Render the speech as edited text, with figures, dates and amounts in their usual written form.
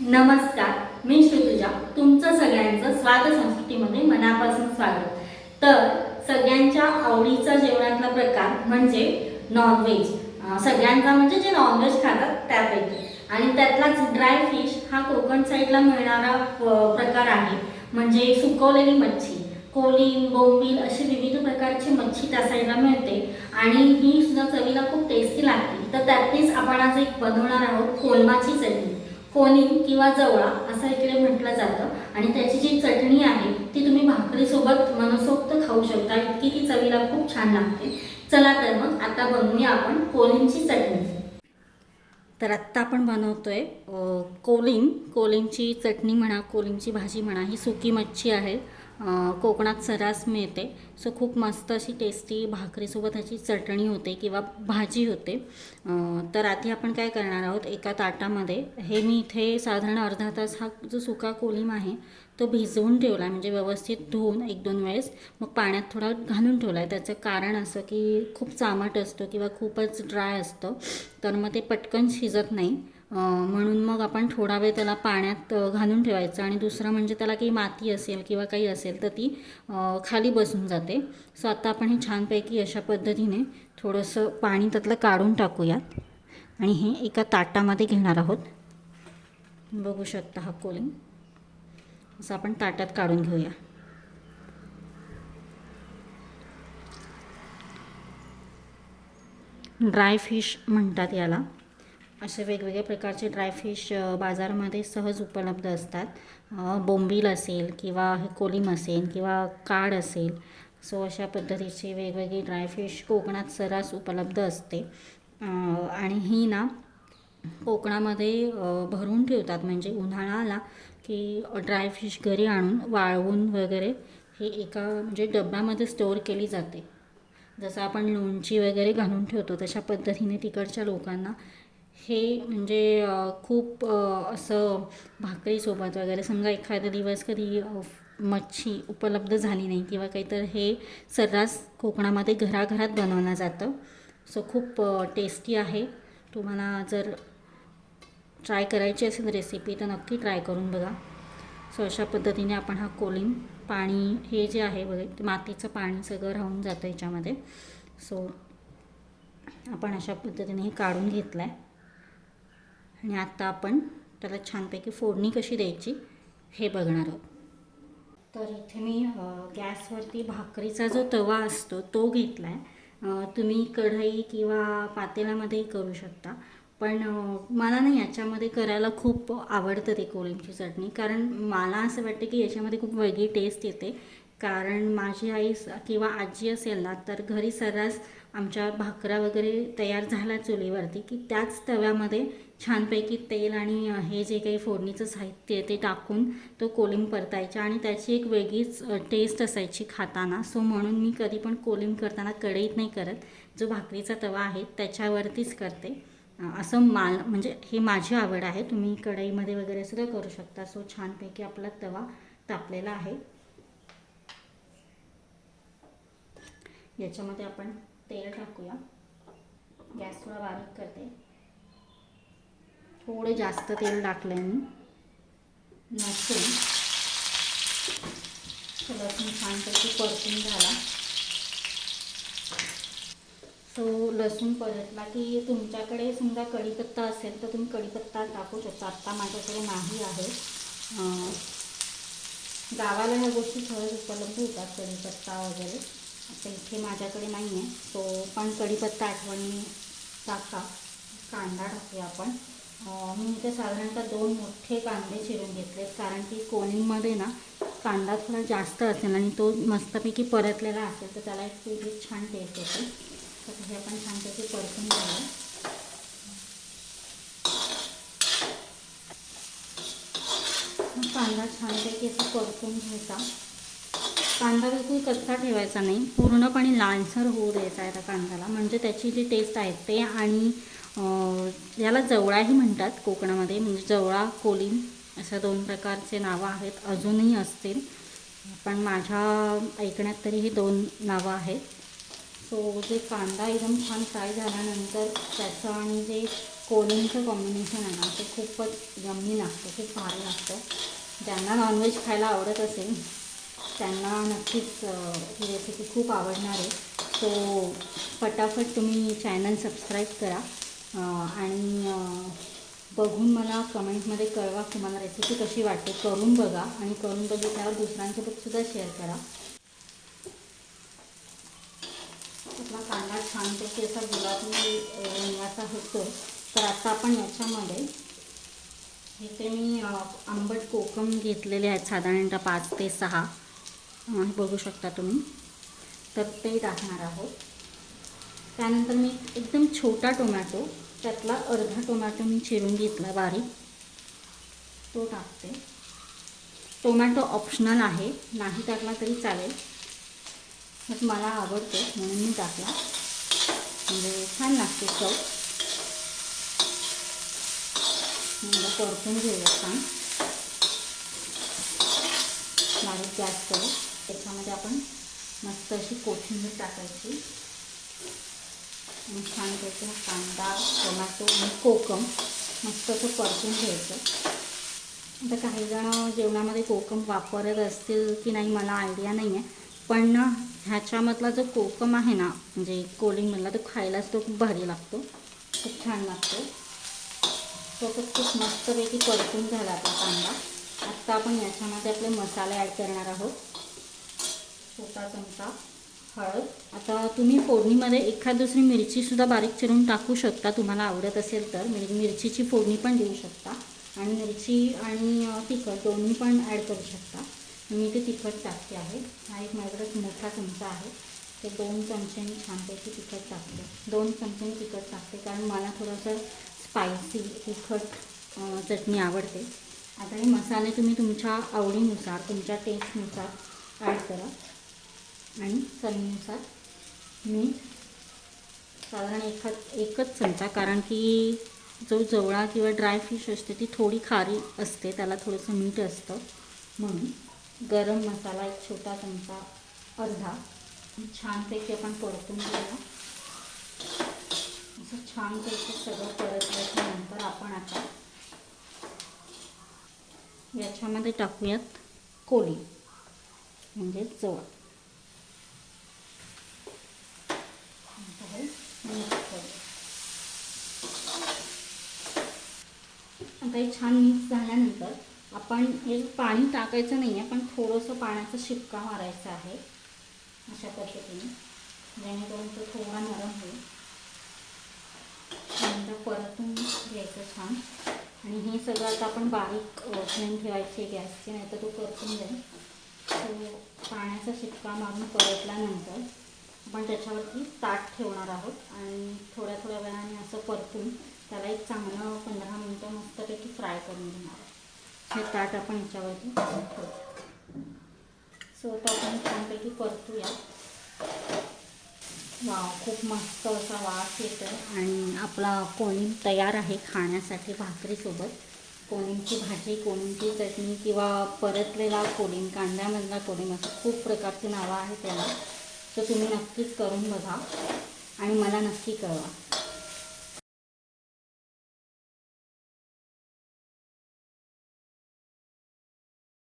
नमस्कार, मी श्रुतुजा. तुमचं सगळ्यांचं स्वाद संस्कृतीमध्ये मनापासून स्वागत. तर सगळ्यांच्या आवडीचा जेवणातला प्रकार म्हणजे नॉनव्हेज. सगळ्यांचा म्हणजे जे नॉनव्हेज खातात त्यापैकी, आणि त्यातलाच ड्राय फिश हा कोकण साईडला मिळणारा प्रकार आहे. म्हणजे सुकवलेली मच्छी, कोलिम, बोंबील अशी विविध प्रकारची मच्छी त्या साईडला मिळते आणि ही सुद्धा चवीला खूप टेस्टी लागते. तर त्यातलीच आपण आज एक बनवणार आहोत कोलमाची चटणी. कोलिम किंवा जवळा असं इकडे म्हटलं जातं. आणि त्याची जी चटणी आहे ती तुम्ही भाकरीसोबत मनसोक्त खाऊ शकता, इतकी ती चवीला खूप छान लागते. चला तर मग आता बनवूया आपण कोलिमची चटणी. तर आत्ता आपण बनवतोय कोलिमची चटणी म्हणा, कोलिमची भाजी म्हणा. ही सुकी मच्छी आहे, कोकणात सर्रास मिळते. सो खूप मस्त अशी टेस्टी भाकरीसोबत ह्याची चटणी होते किंवा भाजी होते. तर आधी आपण काय करणार आहोत, एका ताटामध्ये हे मी इथे साधारण अर्धा तास हा जो सुका कोलिम आहे तो भिजवून ठेवला आहे. म्हणजे व्यवस्थित धुवून 1-2 वेळेस मग पाण्यात थोडा घालून ठेवला आहे. त्याचं कारण असं की खूप चामट असतो किंवा खूपच ड्राय असतं, तर मग ते पटकन शिजत नाही. म्हणून मग आपण थोडा वेळ त्याला पाण्यात घालून ठेवायचं. आणि दुसरं म्हणजे त्याला काही माती असेल किंवा काही असेल तर ती खाली बसून जाते. सो आता आपण हे छानपैकी अशा पद्धतीने थोडंसं पाणी त्यातलं काढून टाकूयात आणि हे एका ताटामध्ये घेणार आहोत. बघू शकता हा कोलिम असं आपण ताटात काढून घेऊया. ड्राय फिश म्हणतात याला. असे वेगवेगळे प्रकारचे ड्रायफिश बाजारामध्ये सहज उपलब्ध असतात. बोंबील असेल किंवा कोलिम असेल किंवा काड असेल. सो अशा पद्धतीचे वेगवेगळे ड्रायफिश कोकणात सर्रास उपलब्ध असते. आणि ही ना कोकणामध्ये भरून ठेवतात. म्हणजे उन्हाळा आला की ड्रायफिश घरी आणून वाळवून वगैरे हे एका म्हणजे डब्यामध्ये स्टोअर केली जाते. जसं आपण लोणची वगैरे घालून ठेवतो तशा पद्धतीने तिकडच्या लोकांना हे म्हणजे खूप असं भाकरीसोबत वगैरे, समजा एखादा दिवस कधी मच्छी उपलब्ध झाली नाही किंवा काहीतर हे सर्रास कोकणामध्ये घराघरात बनवलं जातं. सो खूप टेस्टी आहे. तुम्हाला जर ट्राय करायची असेल रेसिपी तर नक्की ट्राय करून बघा. सो अशा पद्धतीने आपण हा कोलिम, पाणी हे जे आहे बघा मातीचं पाणी सगळं राहून जातं याच्यामध्ये. सो आपण अशा पद्धतीने हे काढून घेतलं आहे आणि आता आपण त्याला छानपैकी फोडणी कशी द्यायची हे बघणार आहोत. तर इथे मी गॅसवरती भाकरीचा जो तवा असतो तो घेतला आहे. तुम्ही कढई किंवा पातेल्यामध्येही करू शकता, पण मला ना याच्यामध्ये करायला खूप आवडतं ते कोलिमची चटणी. कारण मला असं वाटतं की याच्यामध्ये खूप वेगळी टेस्ट येते. कारण माझी आई किंवा आजी असेल ना तर घरी सर्रास आमच्या भाकऱ्या वगैरे तयार झाल्या चुलीवरती की त्याच तव्यामध्ये छानपैकी तेल आणि हे जे काही फोडणीचं साहित्य आहे ते टाकून तो कोलिम परतायचा आणि त्याची एक वेगळीच टेस्ट असायची खाताना. सो म्हणून मी कधी पण कोलिम करताना कढईत नाही करत, जो भाकरीचा तवा आहे त्याच्यावरतीच करते. असं म्हणजे हे माझी आवड आहे. तुम्ही कढईमध्ये वगैरे सुद्धा करू शकता. सो छानपैकी आपला तवा तापलेला आहे. याच्यामध्ये आपण तेल टाकूया. गॅस थोडा बारीक करते. थोडे जास्त तेल टाकलं आहे मी. लसूण छानपैकी परतून झाला. सो लसूण परतला की तुमच्याकडे समजा कढीपत्ता असेल तर तुम्ही कढीपत्ता टाकू शकता. आत्ता माझ्याकडे नाही आहे. गावाला ह्या गोष्टी सहज उपलब्ध होतात, कढीपत्ता वगैरे. आता इथे माझ्याकडे नाही आहे. सो पण कढीपत्ता आठवणी टाका. कांदा टाकूया आपण. मी इथे साधारणतः 2 मोठे कांदे चिरून घेतलेत, कारण की कोलिममध्ये ना कांदा थोडा जास्त असेल आणि तो मस्तपैकी परतलेला असेल तर त्याला एक वेगळी छान टेस्ट येते. तर हे आपण छानपैकी परतून घेऊया. कांदा छानपैकी असं परतून घ्यायचा. कांदा बिलकुल कच्चा ठेवायचा नाही, पूर्णपणे लालसर होऊ द्यायचा आहे त्या कांद्याला. म्हणजे त्याची जी टेस्ट आहे ते, आणि याला जवळाही म्हणतात कोकणामध्ये. म्हणजे जवळा, कोलिम अशा 2 प्रकारचे नावं आहेत. अजूनही असतील, पण माझ्या ऐकण्यात तरी ही 2 नावं आहेत. सो जे कांदा एकदम छान फ्राय झाल्यानंतर त्याचं आणि जे कोलिमचं कॉम्बिनेशन आहे ना ते खूपच यम्मी लागतं, खूप भारी लागतं. ज्यांना नॉनव्हेज खायला आवडत असेल त्यांना नक्कीच ही रेसिपी खूप आवडणार आहे. सो फटाफट तुम्ही चॅनल सबस्क्राईब करा आणि बघून मला कमेंटमध्ये कळवा तुम्हाला रेसिपी कशी वाटते. करून बघा आणि करून बघितल्यावर दुसऱ्यांसोबतसुद्धा शेअर करा. आपला कांदा छानपैकी असा गुलाबी रंगाचा होतो. तर आता आपण याच्यामध्ये इथे मी आंबट कोकम घेतलेले आहेत साधारणतः 5 ते 6 बघू शकता तुम्ही. तर ते टाकणार आहोत. त्यानंतर मी एकदम छोटा टोमॅटो, त्यातला अर्धा टोमॅटो मी चिरून घेतला बारीक, तो टाकते. टोमॅटो ऑप्शनल आहे, नाही टाकला तरी चालेल, बट मला आवडतो म्हणून मी टाकला, म्हणजे छान लागते चव. परतून घेऊया छान बारीक गॅस करू. त्याच्यामध्ये आपण मस्त अशी कोथिंबीर टाकायची आणि छानपैकी कांदा, टोमॅटो आणि कोकम मस्त असं परतून घ्यायचं. आता काही जण जेवणामध्ये कोकम वापरत असतील की नाही मला आयडिया नाही आहे, पण ह्याच्यामधला जो कोकम आहे ना, म्हणजे कोलिममधला, तो खायलाच तो खूप भारी लागतो, खूप छान लागतो. तो खूप मस्तपैकी परतून झाला आपला कांदा. आत्ता आपण याच्यामध्ये आपले मसाले ॲड करणार आहोत. छोटा चमचा हळद. आता तुम्ही फोडणीमध्ये एखाद दुसरी मिरचीसुद्धा बारीक चिरून टाकू शकता, तुम्हाला आवडत असेल तर मिरचीची फोडणी पण देऊ शकता आणि मिरची आणि तिखट दोन्ही पण ॲड करू शकता. मी ते तिखट टाकते आहे. हा एक माझ्याकडे मोठा चमचा आहे, ते 2 चमचे मी छानपैकी तिखट टाकते. 2 चमचे मी तिखट टाकते कारण मला थोडंसं स्पायसी तिखट चटणी आवडते. आता हे मसाले तुम्ही तुमच्या आवडीनुसार, तुमच्या टेस्टनुसार ॲड करा आणि चवीनुसार मीठ साधारण एकच चमचा, कारण की जो जवळा किंवा ड्राय फिश असते ती थोडी खारी असते, त्याला थोडंसं मीठ असतं म्हणून. गरम मसाला एक छोटा चमचा अर्धा. छानपैकी आपण परतून घेऊया. असं छानपैकी सगळं परतल्यानंतर आपण आता याच्यामध्ये टाकूयात कोली म्हणजे जवळ. आता हे छान मिक्स झाल्यानंतर आपण हे पाणी टाकायचं नाही आहे, पण थोडंसं पाण्याचा शिपका मारायचा आहे अशा पद्धतीने, जेणेकरून तो थोडा नरम होईल. नंतर परतून घ्यायचं छान. आणि हे सगळं आता आपण बारीक फ्लेम ठेवायची गॅसची, नाही तर तो परतून जाईल. तो पाण्याचा शिपका मारून परतल्यानंतर आपण त्याच्यावरती ताट ठेवणार आहोत आणि थोड्या थोड्या वेळाने असं परतून त्याला एक चांगलं 15 मिनटं मस्तपैकी फ्राय करून घेणार आहोत. हे ताट आपण याच्यावरती ठेवू. सो तो आपण छानपैकी परतूया. वाव, खूप मस्त असा वास येतो आणि आपला कोलिम तयार आहे खाण्यासाठी भाकरीसोबत. कोलिमची भाजी, कोलिमची चटणी किंवा परतलेला कोलिम, कांद्यामधला कोलिम, असं खूप प्रकारची नावं आहेत त्याला. तर तुम्ही नक्कीच करून बघा आणि मला नक्की कळवा.